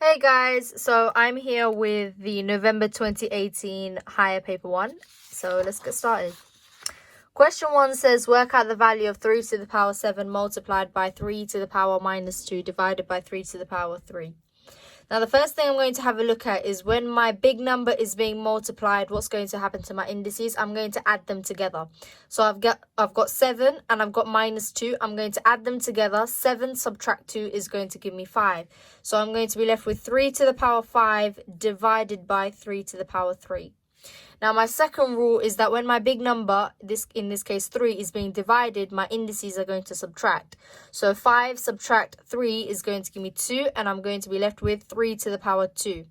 Hey guys, so I'm here with the November 2018 higher paper 1. So let's get started. Question 1 says work out the value of 3 to the power 7 multiplied by 3 to the power minus 2 divided by 3 to the power 3. Now the first thing I'm going to have a look at is when my big number is being multiplied, what's going to happen to my indices? I'm going to add them together. So I've got 7 and I've got minus 2. I'm going to add them together. 7 subtract 2 is going to give me 5. So I'm going to be left with 3 to the power 5 divided by 3 to the power 3. Now, my second rule is that when my big number, in this case 3, is being divided, my indices are going to subtract. So 5 subtract 3 is going to give me 2, and I'm going to be left with 3 to the power 2.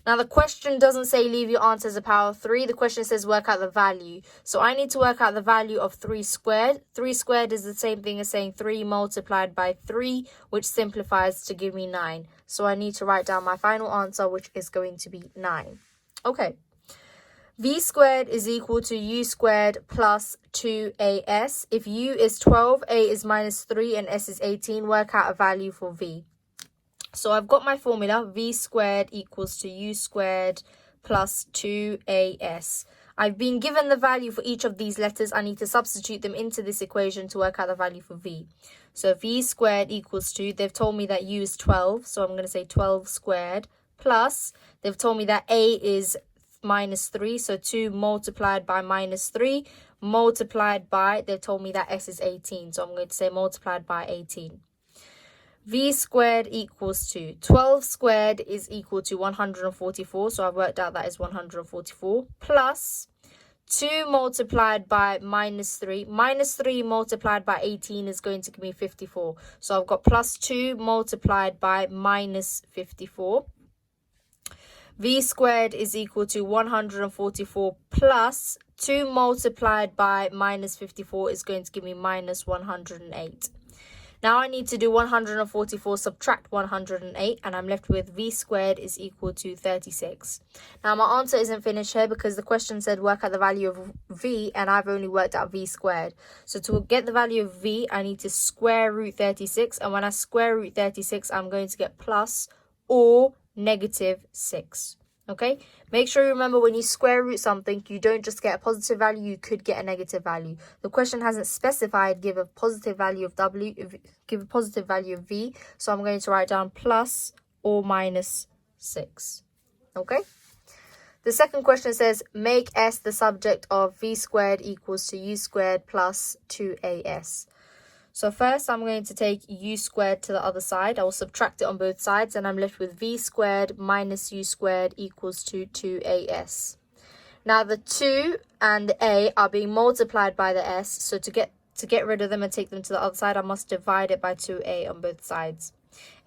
Now, the question doesn't say leave your answer as a power 3. The question says work out the value. So I need to work out the value of 3 squared. 3 squared is the same thing as saying 3 multiplied by 3, which simplifies to give me 9. So I need to write down my final answer, which is going to be 9. Okay. V squared is equal to U squared plus 2AS. If U is 12, A is minus 3, and S is 18, work out a value for V. So I've got my formula, V squared equals to U squared plus 2AS. I've been given the value for each of these letters. I need to substitute them into this equation to work out the value for V. So V squared equals to, they've told me that U is 12, so I'm going to say 12 squared, plus, they've told me that A is minus 3, so 2 multiplied by minus 3 multiplied by, they told me that S is 18, so I'm going to say multiplied by 18. V squared equals to 12 squared is equal to 144, so I've worked out that is 144, plus 2 multiplied by minus 3. Minus 3 multiplied by 18 is going to give me 54, so I've got plus 2 multiplied by minus 54. V squared is equal to 144 plus 2 multiplied by minus 54 is going to give me minus 108. Now I need to do 144 subtract 108, and I'm left with V squared is equal to 36. Now my answer isn't finished here because the question said work out the value of V, and I've only worked out V squared. So to get the value of V, I need to square root 36, and when I square root 36, I'm going to get plus or negative 6. Okay, make sure you remember when you square root something, you don't just get a positive value, you could get a negative value. The question hasn't specified give a positive value of W, give a positive value of V, so I'm going to write down plus or minus 6. Okay, the second question says make S the subject of V squared equals to U squared plus 2AS. So first I'm going to take U squared to the other side. I will subtract it on both sides, and I'm left with V squared minus U squared equals to 2AS. Now the 2 and the A are being multiplied by the S, so to get rid of them and take them to the other side, I must divide it by 2A on both sides.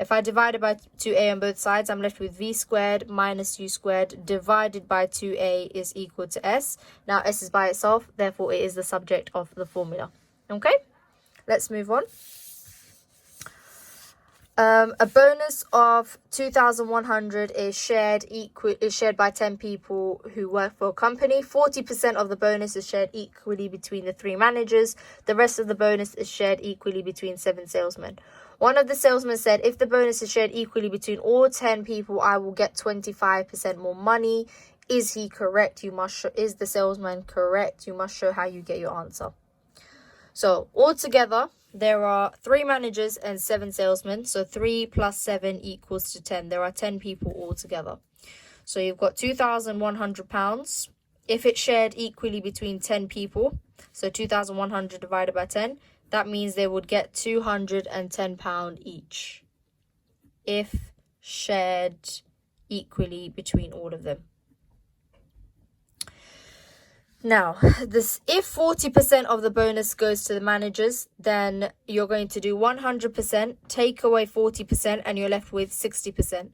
If I divide it by 2A on both sides, I'm left with V squared minus U squared divided by 2A is equal to S. Now S is by itself, therefore it is the subject of the formula. Okay? Let's move on. A bonus of 2,100 is shared by 10 people who work for a company. 40% of the bonus is shared equally between the 3 managers. The rest of the bonus is shared equally between 7 salesmen. One of the salesmen said, if the bonus is shared equally between all 10 people, I will get 25% more money. Is he correct? Is the salesman correct? You must show how you get your answer. So altogether, there are 3 managers and 7 salesmen. So 3 plus 7 equals to 10. There are 10 people altogether. So you've got £2,100. If it's shared equally between 10 people, so 2,100 divided by 10, that means they would get £210 each. If shared equally between all of them. Now, if 40% of the bonus goes to the managers, then you're going to do 100%, take away 40%, and you're left with 60%.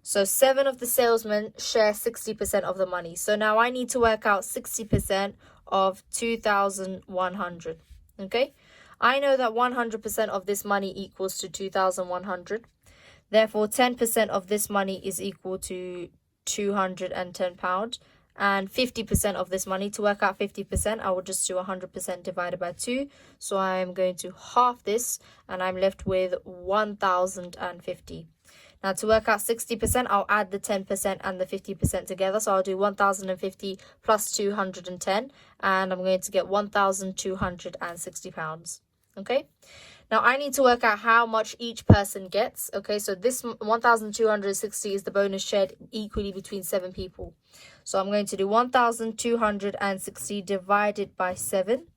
So 7 of the salesmen share 60% of the money. So now I need to work out 60% of 2,100. Okay? I know that 100% of this money equals to 2,100. Therefore, 10% of this money is equal to £210. And 50% of this money, to work out 50%, I will just do 100% divided by 2. So I'm going to half this, and I'm left with 1,050. Now to work out 60%, I'll add the 10% and the 50% together. So I'll do 1,050 plus 210, and I'm going to get £1,260. Okay. Now I need to work out how much each person gets. Okay, so this 1,260 is the bonus shared equally between 7 people. So I'm going to do 1,260 divided by 7.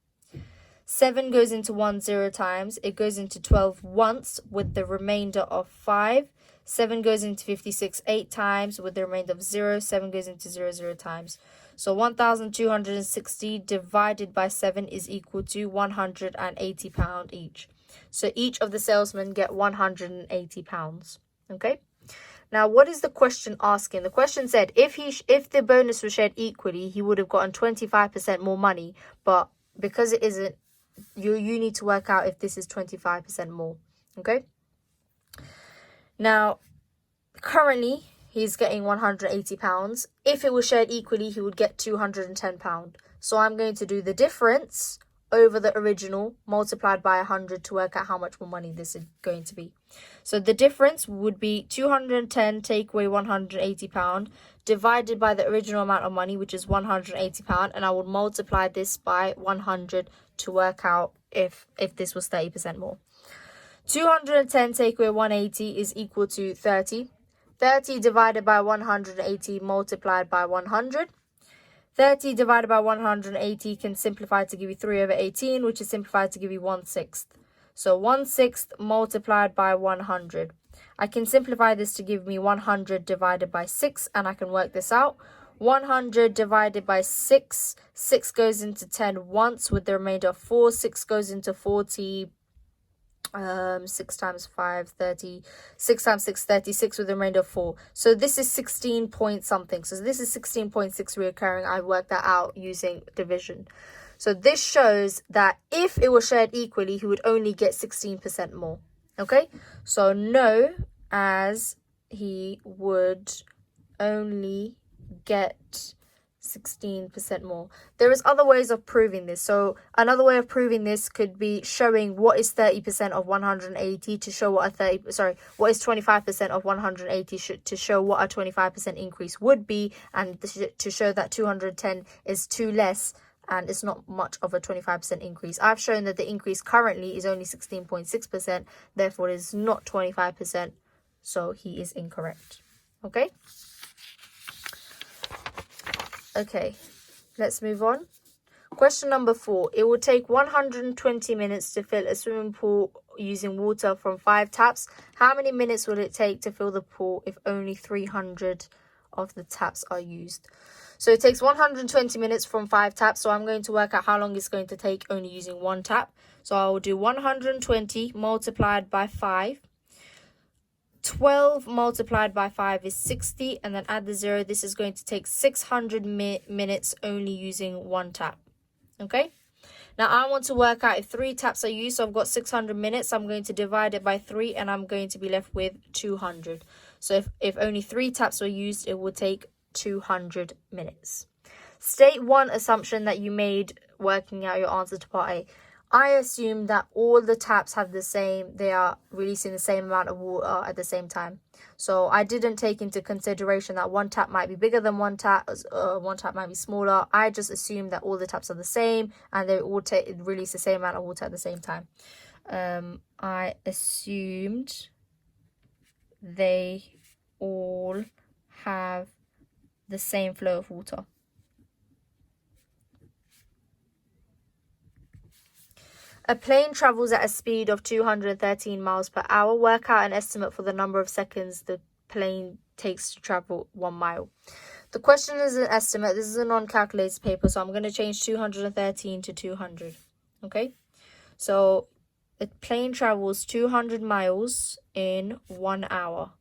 7 goes into 1 0 times. It goes into 12 once with the remainder of 5. 7 goes into 56 8 times with the remainder of 0. 7 goes into 0 0 times. So 1,260 divided by 7 is equal to £180 each. So each of the salesmen get £180. Okay. Now, what is the question asking? The question said if the bonus was shared equally, he would have gotten 25% more money. But because it isn't, you need to work out if this is 25% more. Okay. Now, currently he's getting £180. If it was shared equally, he would get £210. So I'm going to do the difference over the original multiplied by 100 to work out how much more money this is going to be. So the difference would be 210 take away £180 divided by the original amount of money, which is £180, and I would multiply this by 100 to work out if this was 30% more. 210 take away 180 is equal to 30. 30 divided by 180 multiplied by 100. 30 divided by 180 can simplify to give you 3 over 18, which is simplified to give you 1/6. So 1/6 multiplied by 100. I can simplify this to give me 100 divided by 6, and I can work this out. 100 divided by 6. 6 goes into 10 once with the remainder of 4. 6 goes into 40. 6 times 5, 30. 6 times 6, 36 with the remainder of 4. So this is 16 point something. So this is 16.6 reoccurring. I worked that out using division. So this shows that if it was shared equally, he would only get 16% more. Okay, so no, as he would only get 16% more. There is other ways of proving this. So another way of proving this could be showing what is 30% of 180 to show what what is 25% of 180 to show what a 25% increase would be, and to show that 210 is too less and it's not much of a 25% increase. I've shown that the increase currently is only 16.6%, therefore it is not 25%, so he is incorrect. Okay? Okay, let's move on. Question number 4. It will take 120 minutes to fill a swimming pool using water from 5 taps. How many minutes will it take to fill the pool if only 300 of the taps are used? So it takes 120 minutes from 5 taps. So I'm going to work out how long it's going to take only using 1 tap. So I will do 120 multiplied by 5. 12 multiplied by 5 is 60, and then add the 0. This is going to take 600 minutes only using 1 tap. Okay, now I want to work out if 3 taps are used. So I've got 600 minutes. I'm going to divide it by 3, and I'm going to be left with 200. So if only 3 taps were used, it would take 200 minutes. State one assumption that you made working out your answer to part A. I assume that all the taps have they are releasing the same amount of water at the same time. So I didn't take into consideration that one tap might be bigger than one tap might be smaller. I just assumed that all the taps are the same and they all release the same amount of water at the same time. I assumed they all have the same flow of water. A plane travels at a speed of 213 miles per hour. Work out an estimate for the number of seconds the plane takes to travel 1 mile. The question is an estimate. This is a non-calculated paper, so I'm going to change 213 to 200. Okay? So a plane travels 200 miles in 1 hour.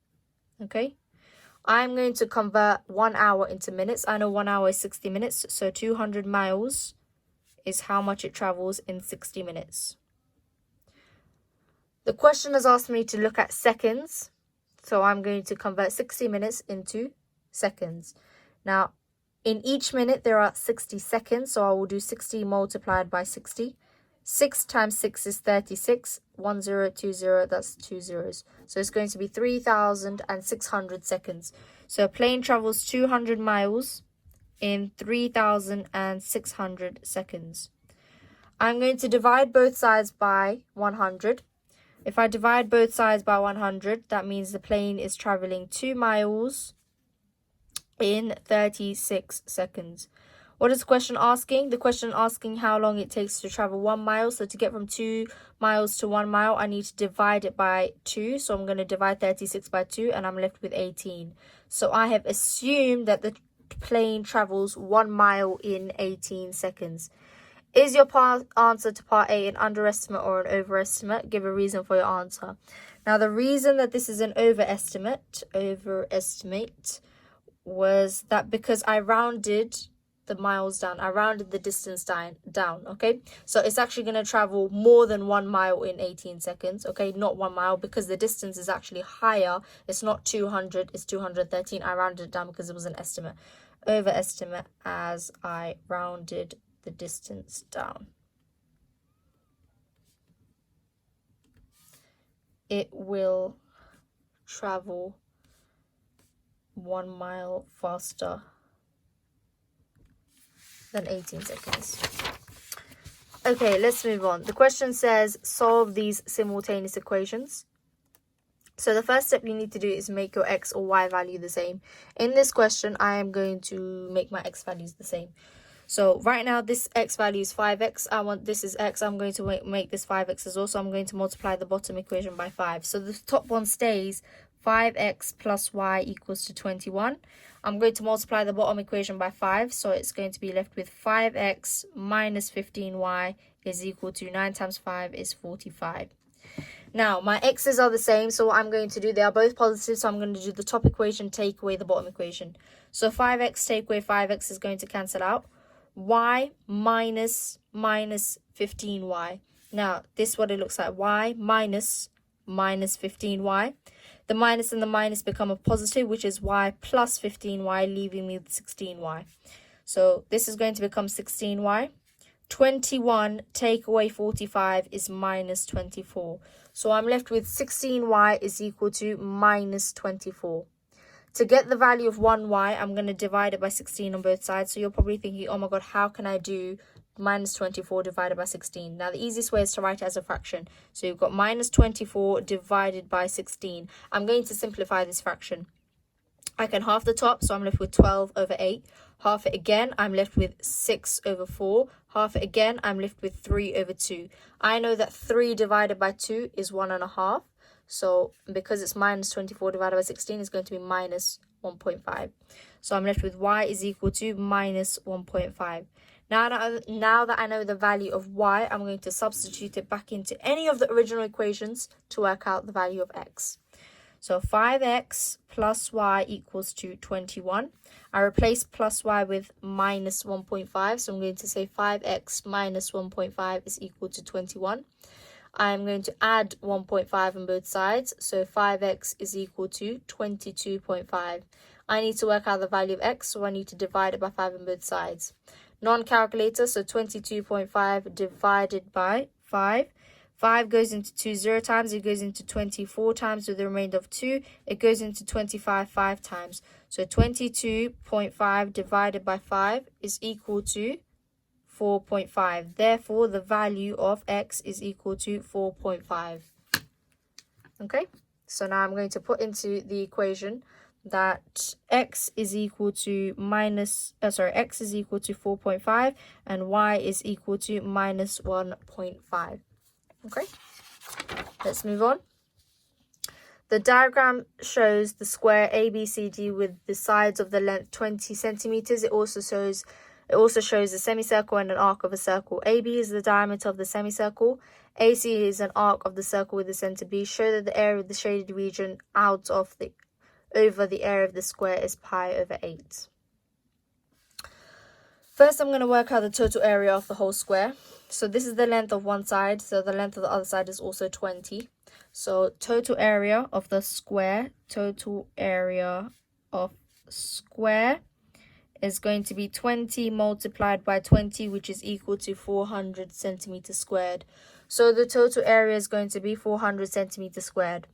Okay? I'm going to convert 1 hour into minutes. I know 1 hour is 60 minutes, so 200 miles is how much it travels in 60 minutes. The question has asked me to look at seconds, so I'm going to convert 60 minutes into seconds. Now, in each minute there are 60 seconds, so I will do 60 multiplied by 60. 6 times 6 is 36. 1 0 2 0, that's 2 zeros. So it's going to be 3,600 seconds. So a plane travels 200 miles in 3,600 seconds. I'm going to divide both sides by 100. If I divide both sides by 100, that means the plane is traveling 2 miles in 36 seconds. What is the question asking? The question asking how long it takes to travel 1 mile. So to get from 2 miles to 1 mile, I need to divide it by 2. So I'm going to divide 36 by 2 and I'm left with 18. So I have assumed that the plane travels 1 mile in 18 seconds. Is your answer to part A an underestimate or an overestimate? Give a reason for your answer. Now, the reason that this is an overestimate was that because I rounded the miles down, I rounded the distance down, okay? So it's actually going to travel more than 1 mile in 18 seconds, okay? Not 1 mile, because the distance is actually higher. It's not 200, it's 213. I rounded it down because it was an estimate. Overestimate as I rounded the distance down. It will travel 1 mile faster than 18 seconds. Okay, let's move on. The question says, solve these simultaneous equations. So the first step you need to do is make your x or y value the same. In this question, I am going to make my x values the same. So right now, this x value is 5x. This is x. I'm going to make this 5x as well. So I'm going to multiply the bottom equation by 5. So the top one stays 5x plus y equals to 21. I'm going to multiply the bottom equation by 5. So it's going to be left with 5x minus 15y is equal to 9 times 5 is 45. Now, my x's are the same, so what I'm going to do, they are both positive, so I'm going to do the top equation, take away the bottom equation. So 5x take away 5x is going to cancel out. Y minus 15y. Now, this is what it looks like. Y minus 15y. The minus and the minus become a positive, which is y plus 15y, leaving me with 16y. So this is going to become 16y. 21 take away 45 is minus 24. So I'm left with 16y is equal to minus 24. To get the value of 1y, I'm going to divide it by 16 on both sides. So you're probably thinking, oh my god, how can I do minus 24 divided by 16? Now, the easiest way is to write it as a fraction. So you've got minus 24 divided by 16. I'm going to simplify this fraction. I can half the top, so I'm left with 12 over 8. Half it again, I'm left with 6 over 4. Half it again, I'm left with 3 over 2. I know that 3 divided by 2 is 1.5. So because it's minus 24 divided by 16, it's going to be minus 1.5. So I'm left with y is equal to minus 1.5. Now that I know the value of y, I'm going to substitute it back into any of the original equations to work out the value of x. So 5x plus y equals to 21. I replace plus y with minus 1.5. So I'm going to say 5x minus 1.5 is equal to 21. I'm going to add 1.5 on both sides. So 5x is equal to 22.5. I need to work out the value of x, so I need to divide it by 5 on both sides. Non-calculator, so 22.5 divided by 5. 5 goes into 2 0 times. It goes into 24 times with the remainder of 2. It goes into 25 5 times. So 22.5 divided by 5 is equal to 4.5. Therefore, the value of x is equal to 4.5. Okay, so now I'm going to put into the equation that x is equal to x is equal to 4.5 and y is equal to minus 1.5. Okay, let's move on. The diagram shows the square ABCD with the sides of the length 20 centimeters. It also shows a semicircle and an arc of a circle. AB is the diameter of the semicircle. AC is an arc of the circle with the center B. Show that the area of the shaded region over the area of the square is pi over 8. First, I'm going to work out the total area of the whole square. So this is the length of one side, so the length of the other side is also 20. So total area of the square, is going to be 20 multiplied by 20, which is equal to 400 centimeters squared. So the total area is going to be 400 centimeters squared.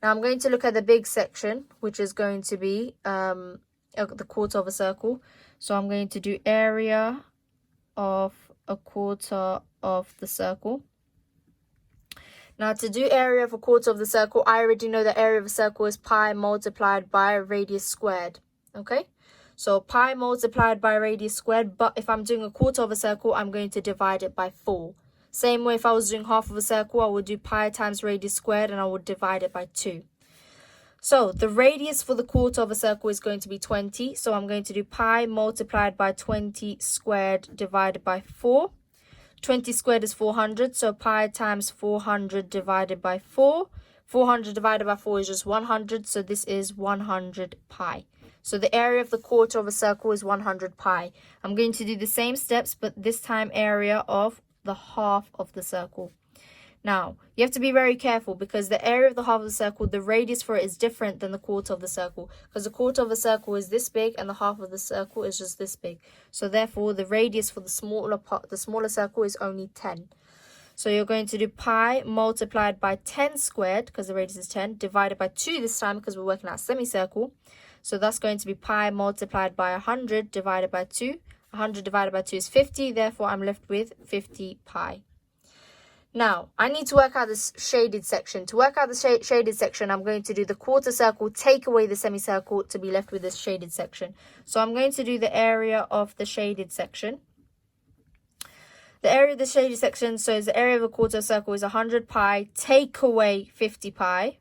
Now I'm going to look at the big section, which is going to be the quarter of a circle. So I'm going to do area of a quarter of the circle. Now to do area of a quarter of the circle, I already know the area of a circle is pi multiplied by radius squared. Okay, so pi multiplied by radius squared, but if I'm doing a quarter of a circle, I'm going to divide it by 4. Same way if I was doing half of a circle, I would do pi times radius squared and I would divide it by 2. So the radius for the quarter of a circle is going to be 20. So I'm going to do pi multiplied by 20 squared divided by 4. 20 squared is 400. So pi times 400 divided by 4. 400 divided by 4 is just 100. So this is 100 pi. So the area of the quarter of a circle is 100 pi. I'm going to do the same steps, but this time area of the half of the circle. Now, you have to be very careful because the area of the half of the circle, the radius for it is different than the quarter of the circle, because the quarter of a circle is this big and the half of the circle is just this big. So therefore, the radius for the smaller circle is only 10. So you're going to do pi multiplied by 10 squared, because the radius is 10, divided by 2 this time because we're working out a semicircle. So that's going to be pi multiplied by 100 divided by 2. 100 divided by 2 is 50, therefore I'm left with 50 pi. Now, I need to work out this shaded section. To work out the shaded section, I'm going to do the quarter circle, take away the semicircle to be left with this shaded section. So I'm going to do the area of the shaded section. The area of the shaded section, so the area of a quarter circle is 100 pi, take away 50 pi.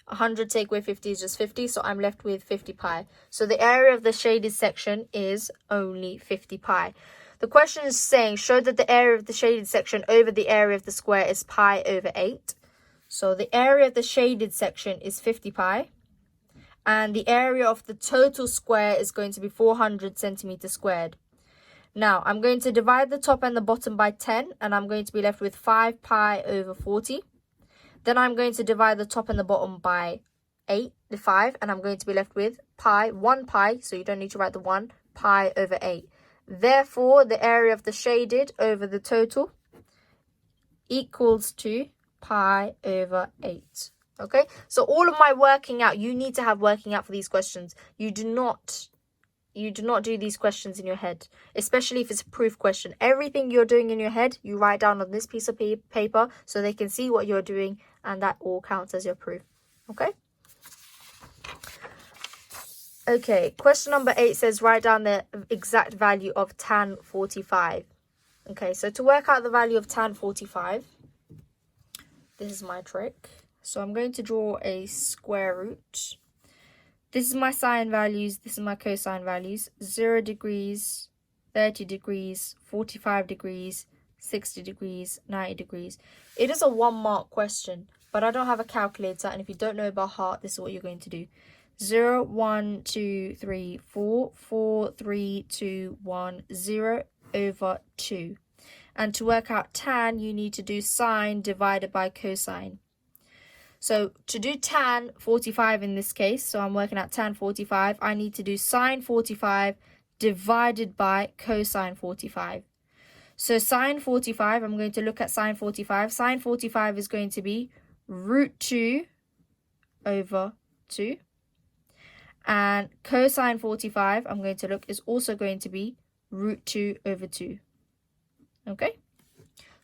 100 take away 50 is just 50, so I'm left with 50 pi. So the area of the shaded section is only 50 pi. The question is saying, show that the area of the shaded section over the area of the square is pi over 8. So the area of the shaded section is 50 pi. And the area of the total square is going to be 400 centimeters squared. Now, I'm going to divide the top and the bottom by 10, and I'm going to be left with 5 pi over 40. Then I'm going to divide the top and the bottom by 5, and I'm going to be left with 1 pi, so you don't need to write the 1, pi over 8. Therefore, the area of the shaded over the total equals to pi over 8. Okay, so all of my working out, you need to have working out for these questions. You do not do these questions in your head, especially if it's a proof question. Everything you're doing in your head, you write down on this piece of paper so they can see what you're doing, and that all counts as your proof. Okay? Okay, question number 8 says write down the exact value of tan 45. Okay, so to work out the value of tan 45, this is my trick. So I'm going to draw a square root. This is my sine values, this is my cosine values. 0 degrees, 30 degrees, 45 degrees, 60 degrees, 90 degrees. It is a 1-mark question, but I don't have a calculator, and if you don't know by heart, this is what you're going to do. 0, 1, 2, 3, 4, 4, 3, 2, 1, 0 over 2. And to work out tan, you need to do sine divided by cosine. So to do tan 45 in this case, so I'm working out tan 45, I need to do sine 45 divided by cosine 45. So sine 45, I'm going to look at sine 45. Sine 45 is going to be root 2 over 2. And cosine 45, I'm going to look, is also going to be root 2 over 2. Okay?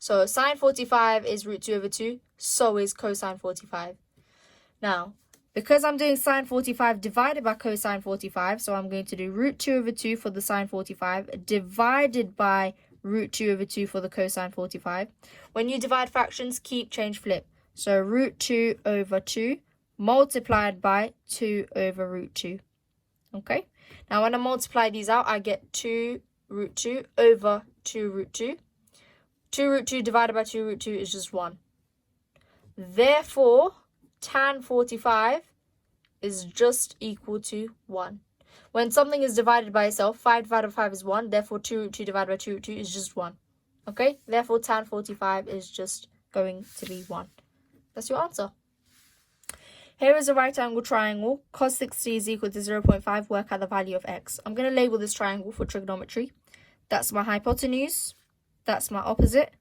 So sine 45 is root 2 over 2. So is cosine 45. Now, because I'm doing sine 45 divided by cosine 45, so I'm going to do root 2 over 2 for the sine 45 divided by root 2 over 2 for the cosine 45. When you divide fractions, keep, change, flip. So root 2 over 2 multiplied by 2 over root 2. Okay? Now, when I multiply these out, I get 2 root 2 over 2 root 2. 2 root 2 divided by 2 root 2 is just 1. Therefore, tan 45 is just equal to 1. When something is divided by itself, 5 divided by 5 is 1. Therefore, 2 root 2 divided by 2 root 2 is just 1. Okay? Therefore, tan 45 is just going to be 1. That's your answer. Here is a right angle triangle. Cos 60 is equal to 0.5. Work out the value of x. I'm going to label this triangle for trigonometry. That's my hypotenuse. That's my opposite.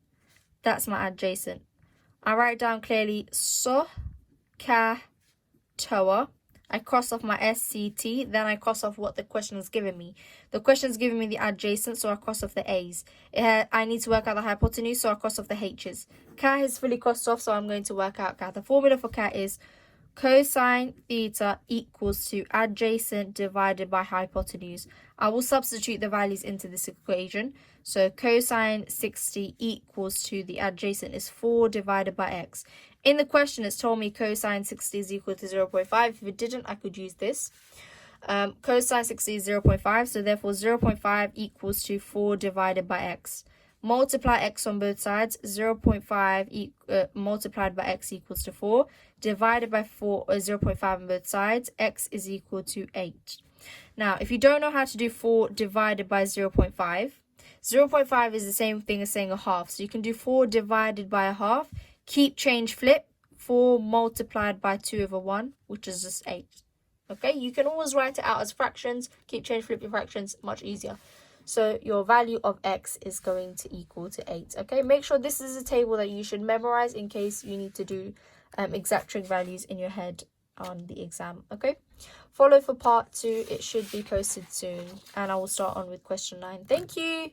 That's my adjacent. I write down clearly so, ka, toa. I cross off my SCT, then I cross off what the question is giving me. The question is giving me the adjacent, so I cross off the A's. I need to work out the hypotenuse, so I cross off the H's. Ka is fully crossed off, so I'm going to work out ka. The formula for ka is cosine theta equals to adjacent divided by hypotenuse. I will substitute the values into this equation. So cosine 60 equals to the adjacent is 4 divided by x. In the question, it's told me cosine 60 is equal to 0.5. If it didn't, I could use this. Cosine 60 is 0.5, so therefore 0.5 equals to 4 divided by x. Multiply x on both sides. 0.5 multiplied by x equals to 4. Divided by 0.5 on both sides. X is equal to 8. Now, if you don't know how to do 4 divided by 0.5, 0.5 is the same thing as saying a half. So you can do 4 divided by a half. Keep, change, flip. 4 multiplied by 2/1, which is just 8. Okay, you can always write it out as fractions. Keep, change, flip your fractions. Much easier. So your value of x is going to equal to 8. Okay, make sure this is a table that you should memorize in case you need to do exact trig values in your head on the exam. Okay, follow for part 2. It should be posted soon, and I will start on with question 9. Thank you.